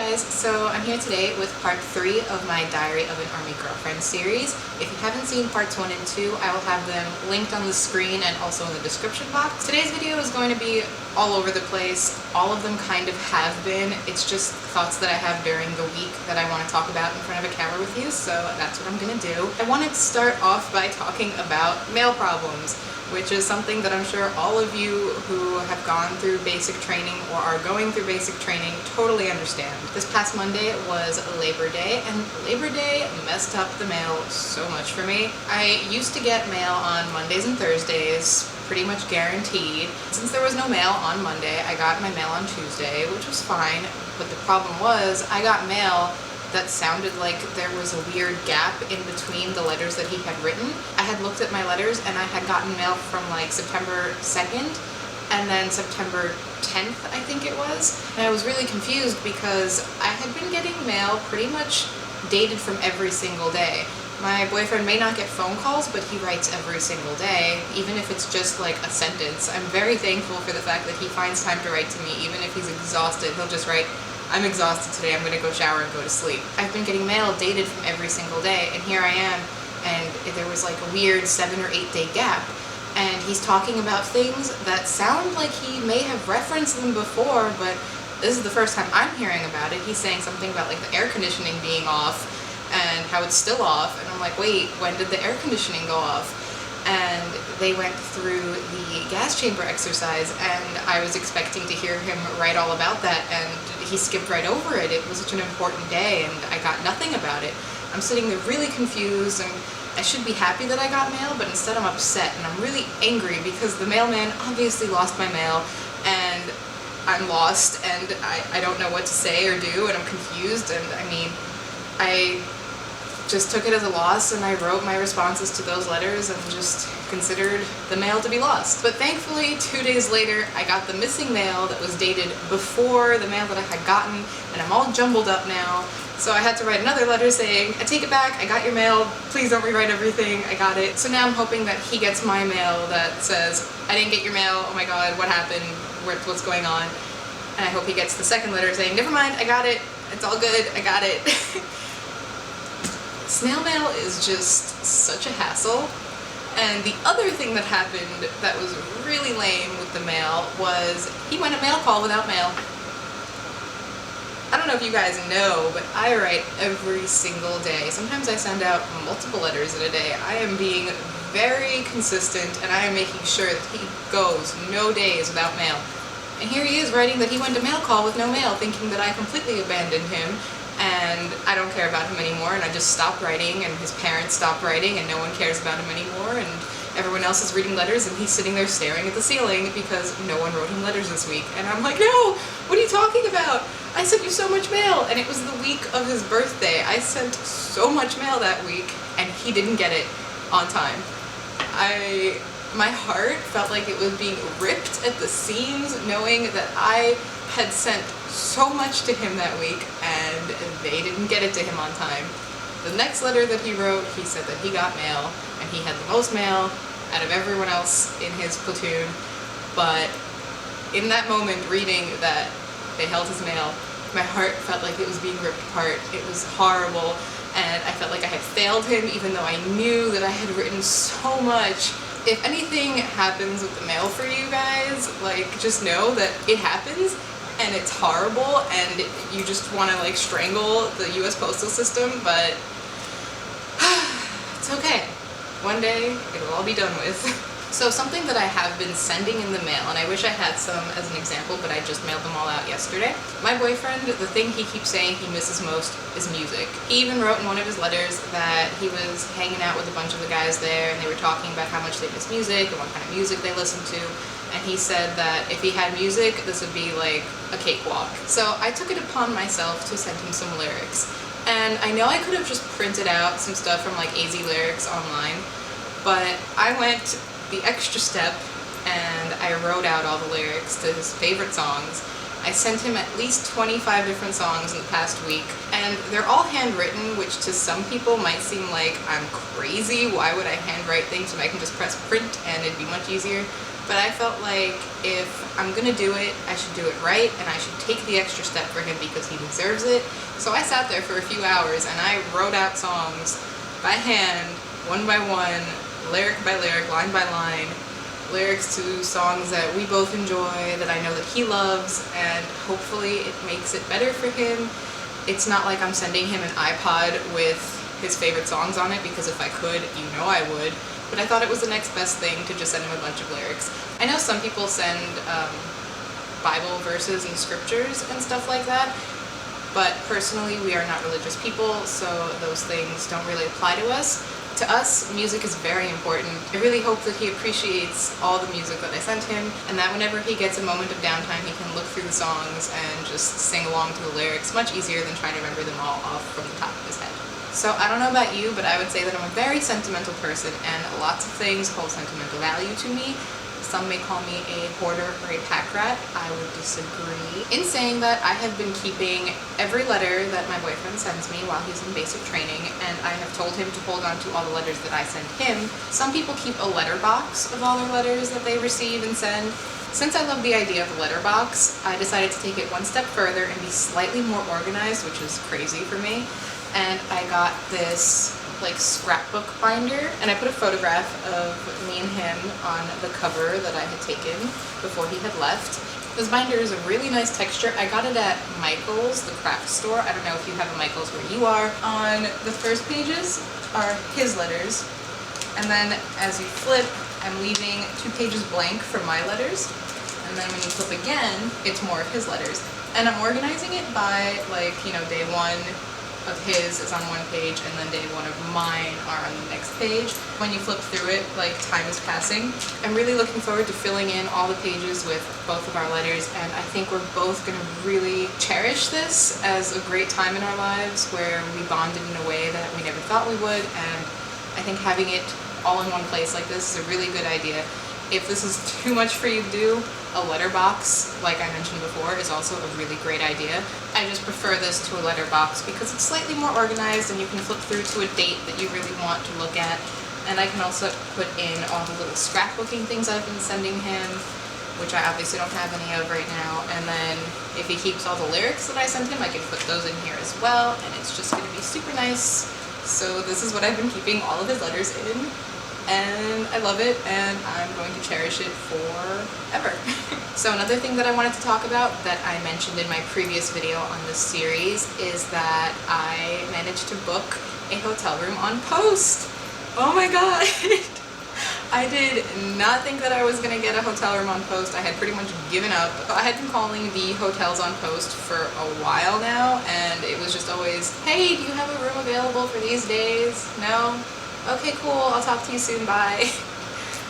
guys, so I'm here today with part 3 of my Diary of an Army Girlfriend series. If you haven't seen parts 1 and 2, I will have them linked on the screen and also in the description box. Today's video is going to be all over the place. All of them kind of have been. It's just thoughts that I have during the week that I want to talk about in front of a camera with you, so that's what I'm going to do. I wanted to start off by talking about mail problems, which is something that I'm sure all of you who have gone through basic training or are going through basic training totally understand. This past Monday was Labor Day, and Labor Day messed up the mail so much for me. I used to get mail on Mondays and Thursdays, pretty much guaranteed. Since there was no mail on Monday, I got my mail on Tuesday, which was fine, but the problem was I got mail that sounded like there was a weird gap in between the letters that he had written. I had looked at my letters and I had gotten mail from like September 2nd and then September 10th, I think it was. And I was really confused because I had been getting mail pretty much dated from every single day. My boyfriend may not get phone calls, but he writes every single day, even if it's just like a sentence. I'm very thankful for the fact that he finds time to write to me, even if he's exhausted. He'll just write, "I'm exhausted today, I'm gonna go shower and go to sleep." I've been getting mail dated from every single day, and here I am, and there was like a weird 7 or 8 day gap, and he's talking about things that sound like he may have referenced them before, but this is the first time I'm hearing about it. He's saying something about like the air conditioning being off, and how it's still off, and I'm like, wait, when did the air conditioning go off? And they went through the gas chamber exercise, and I was expecting to hear him write all about that, and he skipped right over it. It was such an important day, and I got nothing about it. I'm sitting there really confused, and I should be happy that I got mail, but instead I'm upset, and I'm really angry because the mailman obviously lost my mail, and I'm lost, and I don't know what to say or do, and I'm confused, and I mean, I just took it as a loss, and I wrote my responses to those letters and just considered the mail to be lost. But thankfully, 2 days later, I got the missing mail that was dated before the mail that I had gotten, and I'm all jumbled up now. So I had to write another letter saying, I take it back, I got your mail, please don't rewrite everything, I got it. So now I'm hoping that he gets my mail that says, I didn't get your mail, oh my god, what happened, what's going on? And I hope he gets the second letter saying, never mind, I got it, it's all good, I got it. Snail mail is just such a hassle, and the other thing that happened that was really lame with the mail was he went a mail call without mail. I don't know if you guys know, but I write every single day. Sometimes I send out multiple letters in a day. I am being very consistent, and I am making sure that he goes no days without mail. And here he is writing that he went to mail call with no mail, thinking that I completely abandoned him, and I don't care about him anymore, and I just stopped writing, and his parents stopped writing, and no one cares about him anymore, and everyone else is reading letters, and he's sitting there staring at the ceiling because no one wrote him letters this week. And I'm like, no! What are you talking about? I sent you so much mail, and it was the week of his birthday. I sent so much mail that week, and he didn't get it on time. My heart felt like it was being ripped at the seams, knowing that I had sent so much to him that week, and they didn't get it to him on time. The next letter that he wrote, he said that he got mail, and he had the most mail out of everyone else in his platoon, but in that moment, reading that they held his mail, my heart felt like it was being ripped apart. It was horrible, and I felt like I had failed him, even though I knew that I had written so much. If anything happens with the mail for you guys, like, just know that it happens, and it's horrible, and you just want to like strangle the US postal system, but it's okay. One day it'll all be done with. So something that I have been sending in the mail, and I wish I had some as an example, but I just mailed them all out yesterday. My boyfriend, the thing he keeps saying he misses most is music. He even wrote in one of his letters that he was hanging out with a bunch of the guys there, and they were talking about how much they miss music and what kind of music they listen to. And he said that if he had music, this would be like a cakewalk. So I took it upon myself to send him some lyrics. And I know I could have just printed out some stuff from like AZ Lyrics online, but I went the extra step and I wrote out all the lyrics to his favorite songs. I sent him at least 25 different songs in the past week, and they're all handwritten, which to some people might seem like I'm crazy. Why would I handwrite things when I can just press print and it'd be much easier? but I felt like if I'm gonna do it, I should do it right, and I should take the extra step for him because he deserves it. So I sat there for a few hours and I wrote out songs by hand, one by one, lyric by lyric, line by line, lyrics to songs that we both enjoy, that I know that he loves, and hopefully it makes it better for him. It's not like I'm sending him an iPod with his favorite songs on it, because if I could, you know I would, but I thought it was the next best thing to just send him a bunch of lyrics. I know some people send Bible verses and scriptures and stuff like that, but personally we are not religious people, so those things don't really apply to us. To us, music is very important. I really hope that he appreciates all the music that I sent him, and that whenever he gets a moment of downtime, he can look through the songs and just sing along to the lyrics, much easier than trying to remember them all off from the top of his head. So I don't know about you, but I would say that I'm a very sentimental person, and lots of things hold sentimental value to me. Some may call me a hoarder or a pack rat. I would disagree. In saying that, I have been keeping every letter that my boyfriend sends me while he's in basic training, and I have told him to hold on to all the letters that I send him. Some people keep a letter box of all their letters that they receive and send. Since I love the idea of a letter box, I decided to take it one step further and be slightly more organized, which is crazy for me. And I got this like scrapbook binder, and I put a photograph of me and him on the cover that I had taken before he had left. This binder is a really nice texture. I got it at Michael's, the craft store. I don't know if you have a Michael's where you are. On the first pages are his letters, and then as you flip, I'm leaving 2 pages blank for my letters, and then when you flip again, it's more of his letters. And I'm organizing it by, like, you know, day 1 of his is on one page, and then day 1 of mine are on the next page. When you flip through it, like, time is passing. I'm really looking forward to filling in all the pages with both of our letters, and I think we're both gonna really cherish this as a great time in our lives where we bonded in a way that we never thought we would, and I think having it all in one place like this is a really good idea. If this is too much for you to do, a letterbox, like I mentioned before, is also a really great idea. I just prefer this to a letterbox because it's slightly more organized and you can flip through to a date that you really want to look at. And I can also put in all the little scrapbooking things I've been sending him, which I obviously don't have any of right now. And then if he keeps all the lyrics that I sent him, I can put those in here as well, and it's just gonna be super nice. So this is what I've been keeping all of his letters in, and I love it, and I'm going to cherish it forever. So another thing that I wanted to talk about that I mentioned in my previous video on this series is that I managed to book a hotel room on post. Oh my god! I did not think that I was gonna get a hotel room on post. I had pretty much given up. I had been calling the hotels on post for a while now, and it was just always, hey, do you have a room available for these days? No? Okay, cool, I'll talk to you soon, bye.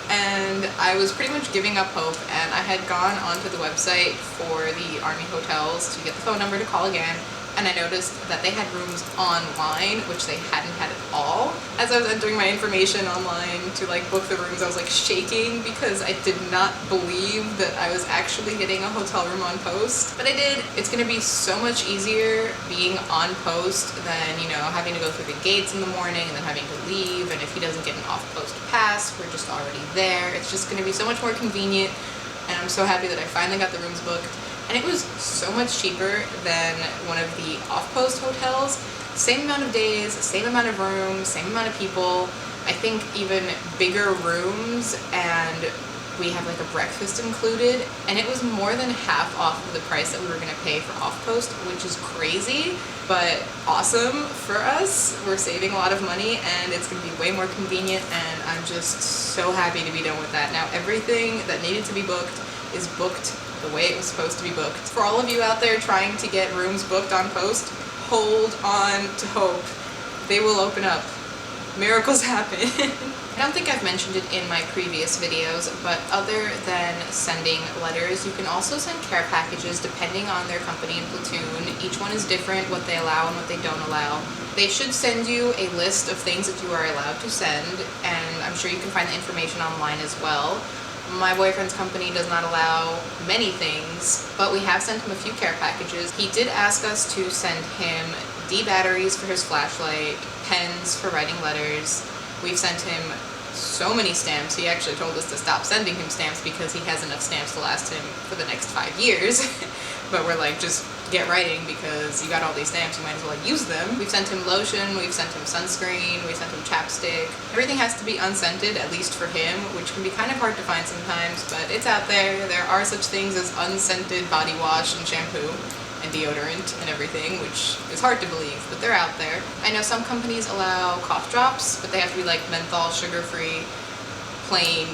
And I was pretty much giving up hope, and I had gone onto the website for the Army hotels to get the phone number to call again, and I noticed that they had rooms online, which they hadn't had at all. As I was entering my information online to like book the rooms, I was like shaking because I did not believe that I was actually getting a hotel room on post. But I did. It's gonna be so much easier being on post than, you know, having to go through the gates in the morning and then having to leave, and if he doesn't get an off-post pass, we're just already there. It's just gonna be so much more convenient, and I'm so happy that I finally got the rooms booked. And it was so much cheaper than one of the off-post hotels. Same amount of days, same amount of rooms, same amount of people. I think even bigger rooms, and we have like a breakfast included. And it was more than half off of the price that we were gonna pay for off-post, which is crazy, but awesome for us. We're saving a lot of money, and it's gonna be way more convenient, and I'm just so happy to be done with that. Now everything that needed to be booked is booked the way it was supposed to be booked. For all of you out there trying to get rooms booked on post, hold on to hope. They will open up. Miracles happen. I don't think I've mentioned it in my previous videos, but other than sending letters, you can also send care packages depending on their company and platoon. Each one is different, what they allow and what they don't allow. They should send you a list of things that you are allowed to send, and I'm sure you can find the information online as well. My boyfriend's company does not allow many things, but we have sent him a few care packages. He did ask us to send him D batteries for his flashlight, pens for writing letters. We've sent him so many stamps. He actually told us to stop sending him stamps because he has enough stamps to last him for the next 5 years. But we're like, just get writing because you got all these stamps, you might as well use them. We've sent him lotion, we've sent him sunscreen, we've sent him chapstick. Everything has to be unscented, at least for him, which can be kind of hard to find sometimes, but it's out there. There are such things as unscented body wash and shampoo and deodorant and everything, which is hard to believe, but they're out there. I know some companies allow cough drops, but they have to be like menthol, sugar-free, plain,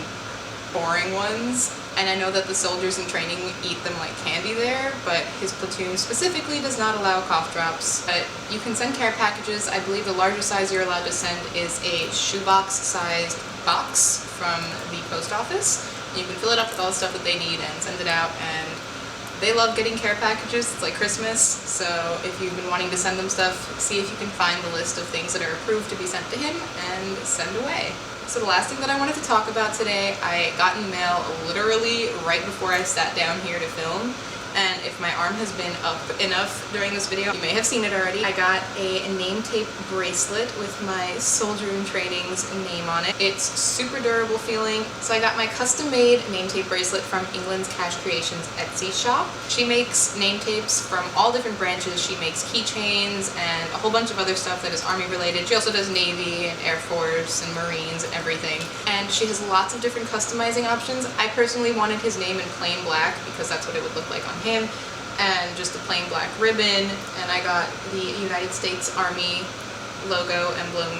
boring ones. And I know that the soldiers in training eat them like candy there, but his platoon specifically does not allow cough drops. But you can send care packages. I believe the largest size you're allowed to send is a shoebox-sized box from the post office. You can fill it up with all the stuff that they need and send it out, and they love getting care packages. It's like Christmas, so if you've been wanting to send them stuff, see if you can find the list of things that are approved to be sent to him and send away. So the last thing that I wanted to talk about today, I got in the mail literally right before I sat down here to film. And if my arm has been up enough during this video, you may have seen it already. I got a name tape bracelet with my soldier in training's name on it. It's super durable feeling. So I got my custom-made name tape bracelet from England's Kash Kreation's Etsy shop. She makes name tapes from all different branches. She makes keychains and a whole bunch of other stuff that is Army related. She also does Navy and Air Force and Marines and everything. And she has lots of different customizing options. I personally wanted his name in plain black because that's what it would look like on him, and just a plain black ribbon, and I got the United States Army logo emblem.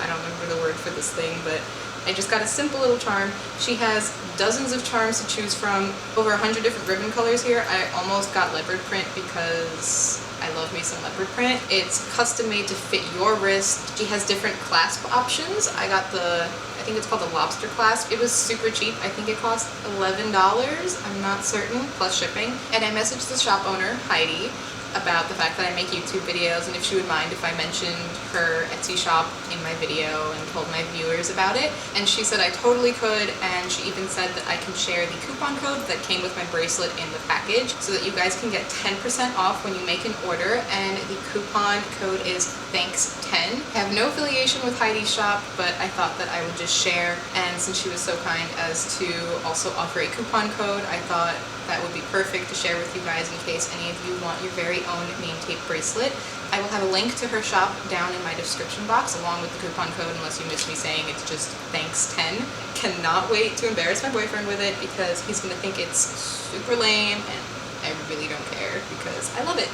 I don't remember the word for this thing, but I just got a simple little charm. She has dozens of charms to choose from, over 100 different ribbon colors here. I almost got leopard print because I love me some leopard print. It's custom made to fit your wrist. She has different clasp options. I got I think it's called the lobster clasp. It was super cheap. I think it cost $11. I'm not certain, plus shipping. And I messaged the shop owner, Heidi, about the fact that I make YouTube videos and if she would mind if I mentioned her Etsy shop in my video and told my viewers about it. And she said I totally could, and she even said that I can share the coupon code that came with my bracelet in the package so that you guys can get 10% off when you make an order, and the coupon code is THANKS10. I have no affiliation with Heidi's shop, but I thought that I would just share, and since she was so kind as to also offer a coupon code, I thought that would be perfect to share with you guys in case any of you want your very own name tape bracelet. I will have a link to her shop down in my description box along with the coupon code, unless you miss me saying it's just THANKS10. Cannot wait to embarrass my boyfriend with it because he's gonna think it's super lame, and I really don't care because I love it.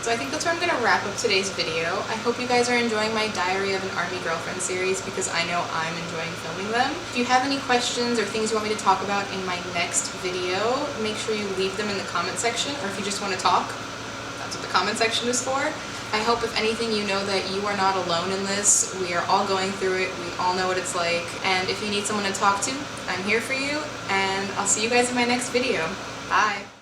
So I think that's where I'm gonna wrap up today's video. I hope you guys are enjoying my Diary of an Army Girlfriend series because I know I'm enjoying filming them. If you have any questions or things you want me to talk about in my next video, make sure you leave them in the comment section, or if you just want to talk, that's what the comment section is for. I hope if anything you know that you are not alone in this. We are all going through it, we all know what it's like, and if you need someone to talk to, I'm here for you, and I'll see you guys in my next video. Bye!